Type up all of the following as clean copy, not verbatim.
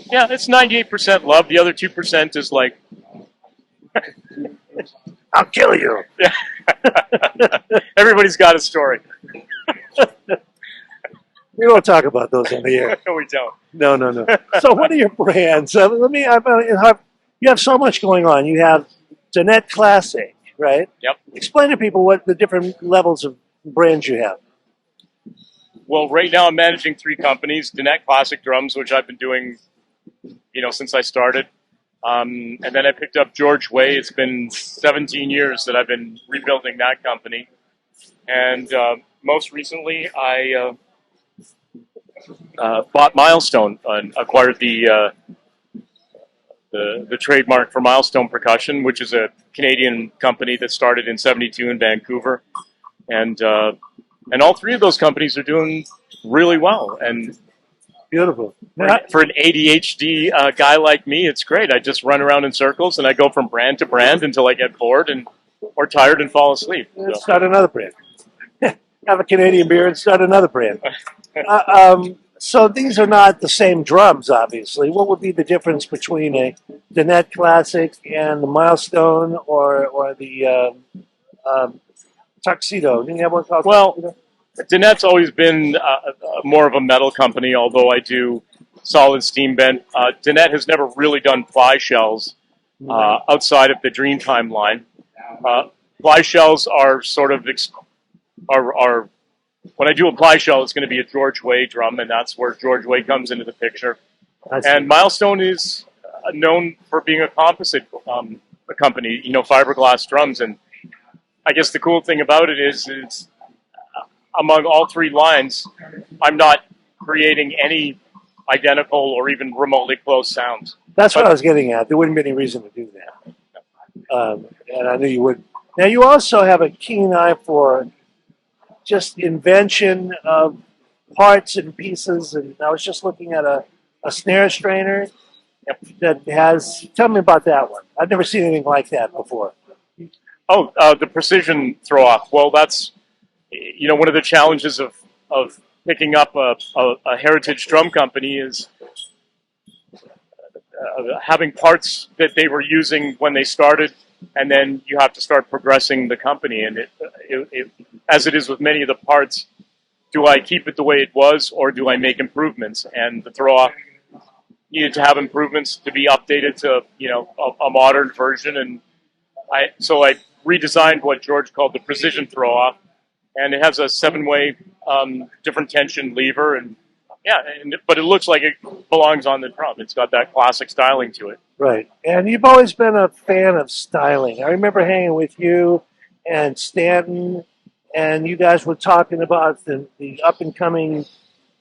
Yeah, it's 98% love. The other 2% is like, I'll kill you. yeah. Everybody's got a story. We won't talk about those on the air. No, we don't. No. So what are your brands? You have so much going on. You have Dunnett Classic, right? Yep. Explain to people what the different levels of brands you have. Well, right now I'm managing 3 companies. Dunnett Classic Drums, which I've been doing, since I started. And then I picked up George Way. It's been 17 years that I've been rebuilding that company. And most recently, I bought Milestone and acquired the trademark for Milestone Percussion, which is a Canadian company that started in '72 in Vancouver. And all 3 of those companies are doing really well. And beautiful. For an ADHD guy like me, it's great. I just run around in circles and I go from brand to brand until I get bored or tired and fall asleep. Let's start another brand. Have a Canadian beer and start another brand. So these are not the same drums, obviously. What would be the difference between a Dunnett Classic and the Milestone or the Tuxedo? Didn't you have one called Tuxedo? Dunnett's always been more of a metal company, although I do solid steam bent. Dunnett has never really done ply shells outside of the Dreamtime line. Ply shells are sort of are when I do a ply shell, it's going to be a George Way drum, and that's where George Way comes into the picture. And Milestone is known for being a composite company, fiberglass drums. And I guess the cool thing about it is among all 3 lines, I'm not creating any identical or even remotely close sounds. That's what I was getting at. There wouldn't be any reason to do that. And I knew you would. Now, you also have a keen eye for just invention of parts and pieces. And I was just looking at a snare strainer that has... Tell me about that one. I've never seen anything like that before. Oh, the precision throw-off. Well, that's... one of the challenges of picking up a heritage drum company is having parts that they were using when they started, and then you have to start progressing the company. And it as it is with many of the parts, do I keep it the way it was, or do I make improvements? And the throw-off needed to have improvements to be updated to a modern version. And I redesigned what George called the precision throw-off. And it has a 7-way different tension lever, but it looks like it belongs on the drum. It's got that classic styling to it. Right, and you've always been a fan of styling. I remember hanging with you and Stanton, and you guys were talking about the up-and-coming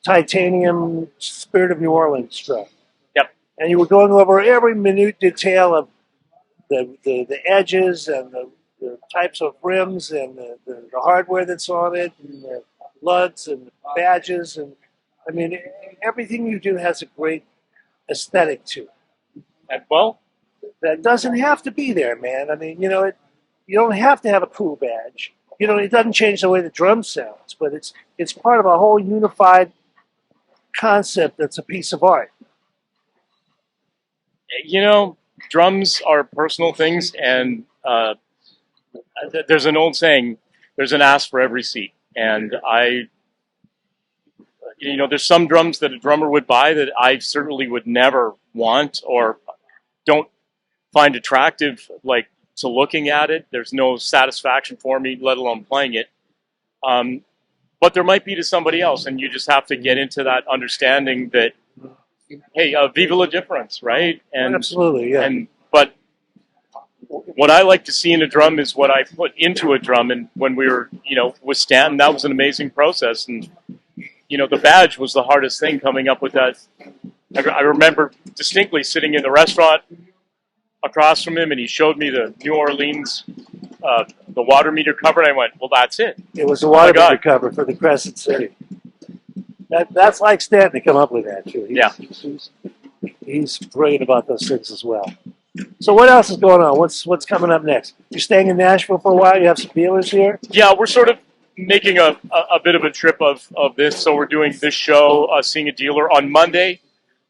titanium Spirit of New Orleans drum. Yep. And you were going over every minute detail of the edges and the types of rims and the hardware that's on it, and the lugs and the badges, and I mean everything you do has a great aesthetic to it. And well, that doesn't have to be there, man. I mean, you don't have to have a cool badge. It doesn't change the way the drum sounds, but it's part of a whole unified concept that's a piece of art. Drums are personal things, and there's an old saying, there's an ass for every seat. And there's some drums that a drummer would buy that I certainly would never want or don't find attractive, like to looking at it. There's no satisfaction for me, let alone playing it. But there might be to somebody else, and you just have to get into that understanding that, hey, viva la difference, right? And absolutely, yeah. But what I like to see in a drum is what I put into a drum. And when we were, with Stanton, that was an amazing process. And, the badge was the hardest thing, coming up with that. I remember distinctly sitting in the restaurant across from him, and he showed me the New Orleans, the water meter cover, and I went, well, that's it. It was a water meter cover for the Crescent City. That's like Stanton to come up with that, too. He's brilliant about those things as well. So what else is going on? What's coming up next? You're staying in Nashville for a while. You have some dealers here. Yeah, we're sort of making a bit of a trip of this. So we're doing this show, Seeing a Dealer, on Monday.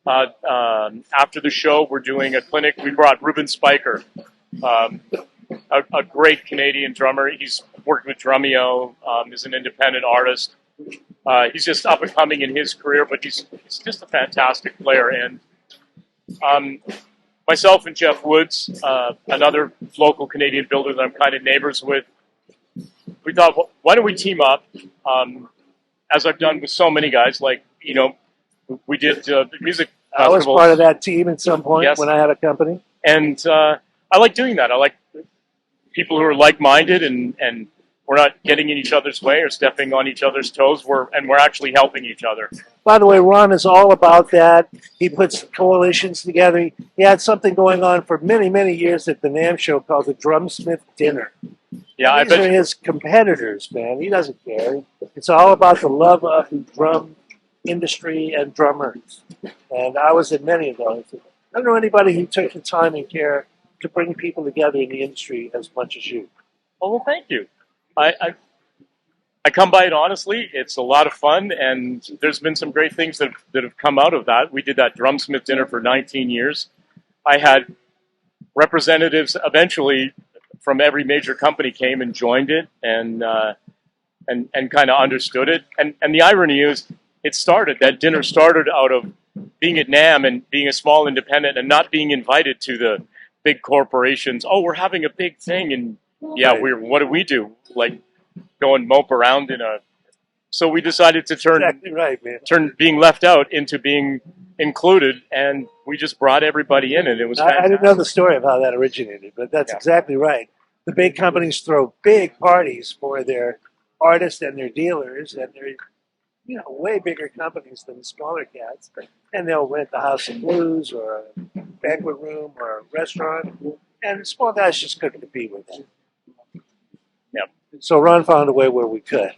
After the show, we're doing a clinic. We brought Ruben Spiker, um, a great Canadian drummer. He's worked with Drumeo, is an independent artist. He's just up and coming in his career, but he's just a fantastic player. And myself and Jeff Woods, another local Canadian builder that I'm kind of neighbors with, we thought, well, why don't we team up? As I've done with so many guys, like, we did music I was festivals. part of that team at some point Yes. when I had a company. And I like doing that. I like people who are like-minded, and we're not getting in each other's way or stepping on each other's toes. We're actually helping each other. By the way, Ron is all about that. He puts coalitions together. He had something going on for many, many years at the NAMM show called the Drumsmith Dinner. Yeah, I These are bet. his competitors, man. He doesn't care. It's all about the love of the drum industry and drummers. And I was in many of those. I don't know anybody who took the time and care to bring people together in the industry as much as you. Oh, well, thank you. I come by it honestly. It's a lot of fun, and there's been some great things that have come out of that. We did that Drumsmith Dinner for 19 years. I had representatives eventually from every major company came and joined it, and kind of understood it. And the irony is, that dinner started out of being at NAMM and being a small independent and not being invited to the big corporations. Oh, we're having a big thing, and yeah, what do we do? Like, go and mope around So we decided to Exactly right, man. turn being left out into being included, and we just brought everybody in, and it was fantastic. I didn't know the story of how that originated, but that's exactly right. The big companies throw big parties for their artists and their dealers, and they're way bigger companies than the smaller cats. And they'll rent the House of Blues or a banquet room or a restaurant, and the small guys just couldn't compete with that. Yep. So Ron found a way where we could.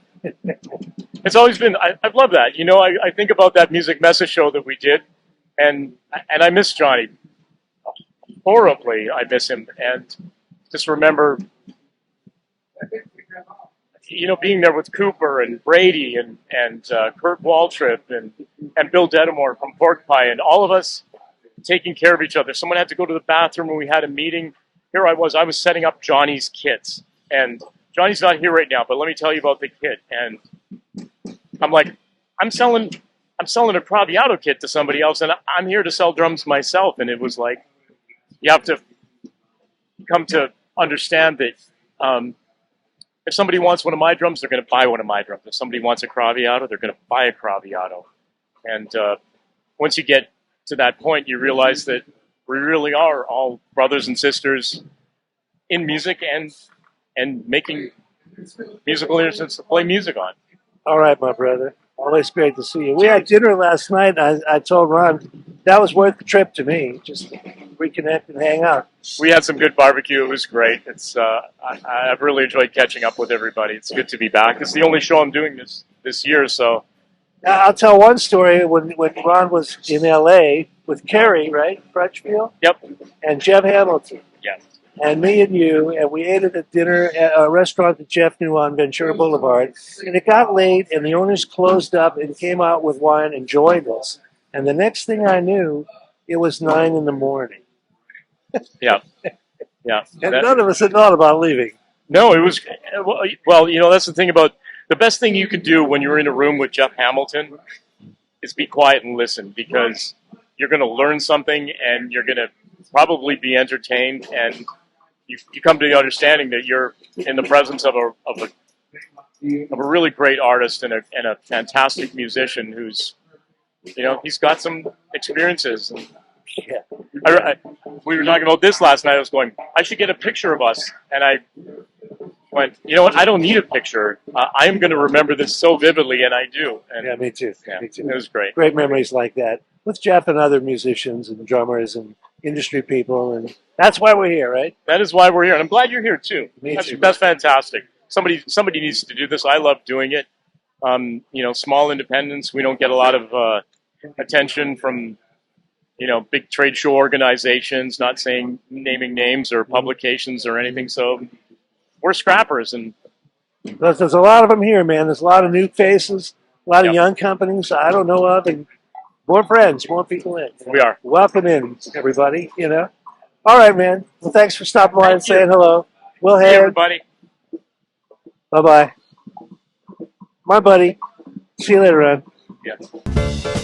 It's always been. I've loved that. I think about that music message show that we did, and I miss Johnny horribly. I miss him, and just remember, being there with Cooper and Brady and Kurt Waltrip and Bill Dedamore from Pork Pie, and all of us taking care of each other. Someone had to go to the bathroom when we had a meeting. Here I was setting up Johnny's kits, and Johnny's not here right now, but let me tell you about the kit. And I'm like, I'm selling a Craviato kit to somebody else, and I'm here to sell drums myself. And it was like, you have to come to understand that if somebody wants one of my drums, they're going to buy one of my drums. If somebody wants a Craviato, they're going to buy a Craviato. And once you get to that point, you realize that we really are all brothers and sisters in music and making musical instruments to play music on. All right, my brother. Always great to see you. We had dinner last night. I told Ron that was worth the trip to me. Just reconnect and hang out. We had some good barbecue. It was great. It's I've really enjoyed catching up with everybody. It's good to be back. It's the only show I'm doing this year, so. I'll tell one story. When Ron was in L.A. with Kerry, right, Crutchfield? Yep. And Jeff Hamilton. Yes. And me and you, and we ate at a dinner at a restaurant that Jeff knew on Ventura Boulevard. And it got late, and the owners closed up and came out with wine and joined us. And the next thing I knew, it was 9 a.m. Yeah. Yeah. And none of us had thought about leaving. No, it was, well, that's the thing about, the best thing you can do when you're in a room with Jeff Hamilton is be quiet and listen, because you're going to learn something and you're going to probably be entertained, and you come to the understanding that you're in the presence of a really great artist and a fantastic musician who's, he's got some experiences. Yeah. We were talking about this last night. I was going, I should get a picture of us, and I went, you know what? I don't need a picture. I am going to remember this so vividly, and I do. And Yeah, me too. yeah, Me too. it was great. Great memories like that with Jeff and other musicians and drummers and industry people, and that's why we're here, right? That is why we're here, and I'm glad you're here too. Me too. That's fantastic. Somebody needs to do this. I love doing it. Small independents. We don't get a lot of attention from big trade show organizations, not saying naming names or publications or anything. So we're scrappers, and There's a lot of them here, man. There's a lot of new faces, a lot of yep, young companies I don't know of, and more friends, more people in. we are. Welcome in, everybody. All right, man. Well, thanks for stopping by and Thank you. saying hello. We'll Hey, head. everybody. Bye bye. My buddy. See you later, Ron. Yeah.